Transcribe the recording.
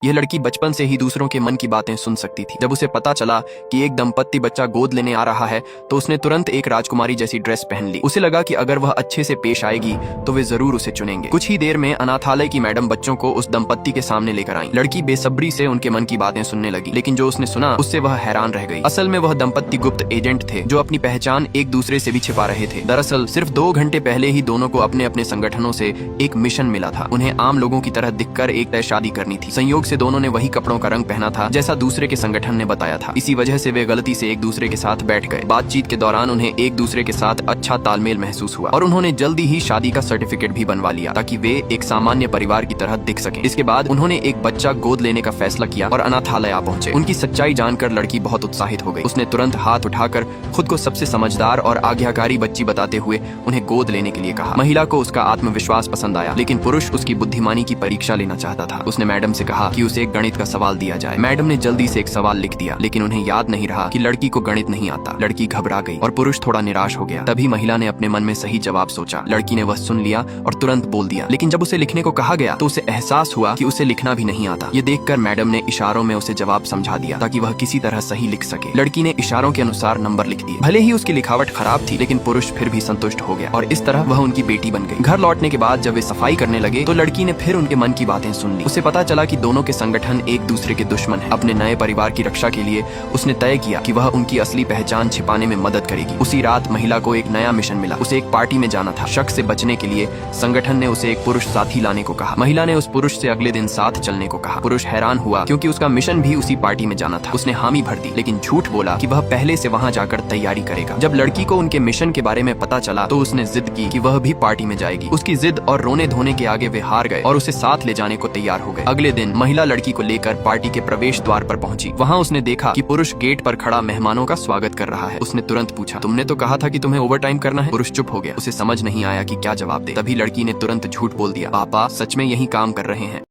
यह लड़की बचपन से ही दूसरों के मन की बातें सुन सकती थी। जब उसे पता चला कि एक दंपत्ति बच्चा गोद लेने आ रहा है तो उसने तुरंत एक राजकुमारी जैसी ड्रेस पहन ली। उसे लगा कि अगर वह अच्छे से पेश आएगी तो वे जरूर उसे चुनेंगे। कुछ ही देर में अनाथालय की मैडम बच्चों को उस दंपत्ति के सामने लेकर आई। लड़की बेसब्री से उनके मन की बातें सुनने लगी, लेकिन जो उसने सुना उससे वह हैरान रह गई। असल में वह दंपत्ति गुप्त एजेंट थे जो अपनी पहचान एक दूसरे से भी छिपा रहे थे। दरअसल सिर्फ 2 घंटे पहले ही दोनों को अपने अपने संगठनों से एक मिशन मिला था। उन्हें आम लोगों की तरह दिखकर एक तय शादी करनी थी। संयोग से दोनों ने वही कपड़ों का रंग पहना था जैसा दूसरे के संगठन ने बताया था। इसी वजह से वे गलती से एक दूसरे के साथ बैठ गए। बातचीत के दौरान उन्हें एक दूसरे के साथ अच्छा तालमेल महसूस हुआ और उन्होंने जल्दी ही शादी का सर्टिफिकेट भी बनवा लिया ताकि वे एक सामान्य परिवार की तरह दिख सकें। इसके बाद उन्होंने एक बच्चा गोद लेने का फैसला किया और अनाथालय आ पहुंचे। उनकी सच्चाई जानकर लड़की बहुत उत्साहित हो गई। उसने तुरंत हाथ उठाकर खुद को सबसे समझदार और आज्ञाकारी बच्ची बताते हुए उन्हें गोद लेने के लिए कहा। महिला को उसका आत्मविश्वास पसंद आया, लेकिन पुरुष उसकी बुद्धिमानी की परीक्षा लेना चाहता था। उसने मैडम से कहा कि उसे एक गणित का सवाल दिया जाए। मैडम ने जल्दी से एक सवाल लिख दिया, लेकिन उन्हें याद नहीं रहा कि लड़की को गणित नहीं आता। लड़की घबरा गई और पुरुष थोड़ा निराश हो गया। तभी महिला ने अपने मन में सही जवाब सोचा। लड़की ने वह सुन लिया और तुरंत बोल दिया, लेकिन जब उसे लिखने को कहा गया तो उसे एहसास हुआ कि उसे लिखना भी नहीं आता। ये देखकर मैडम ने इशारों में उसे जवाब समझा दिया ताकि वह किसी तरह सही लिख सके। लड़की ने इशारों के अनुसार नंबर लिख दिए। भले ही उसकी लिखावट खराब थी, लेकिन पुरुष फिर भी संतुष्ट हो गया और इस तरह वह उनकी बेटी बन गई। घर लौटने के बाद जब वे सफाई करने लगे तो लड़की ने फिर उनके मन की बातें सुन ली। उसे पता चला कि दोनों के संगठन एक दूसरे के दुश्मन हैं। अपने नए परिवार की रक्षा के लिए उसने तय किया कि वह उनकी असली पहचान छिपाने में मदद करेगी। उसी रात महिला को एक नया मिशन मिला। उसे एक पार्टी में जाना था। शक से बचने के लिए संगठन ने उसे एक पुरुष साथी लाने को कहा। महिला ने उस पुरुष से अगले दिन साथ चलने को कहा। पुरुष हैरान हुआ क्योंकि उसका मिशन भी उसी पार्टी में जाना था। उसने हामी भर दी, लेकिन झूठ बोला कि वह पहले से वहां जाकर तैयारी करेगा। जब लड़की को उनके मिशन के बारे में पता चला तो उसने जिद की कि वह भी पार्टी में जाएगी। उसकी जिद और रोने धोने के आगे वे हार गए और उसे साथ ले जाने को तैयार हो गए। अगले दिन महिला लड़की को लेकर पार्टी के प्रवेश द्वार पर पहुंची। वहां उसने देखा कि पुरुष गेट पर खड़ा मेहमानों का स्वागत कर रहा है। उसने तुरंत पूछा, तुमने तो कहा था कि तुम्हें ओवर टाइम करना है। पुरुष चुप हो गया। उसे समझ नहीं आया कि क्या जवाब दे। तभी लड़की ने तुरंत झूठ बोल दिया, पापा सच में यही काम कर रहे हैं।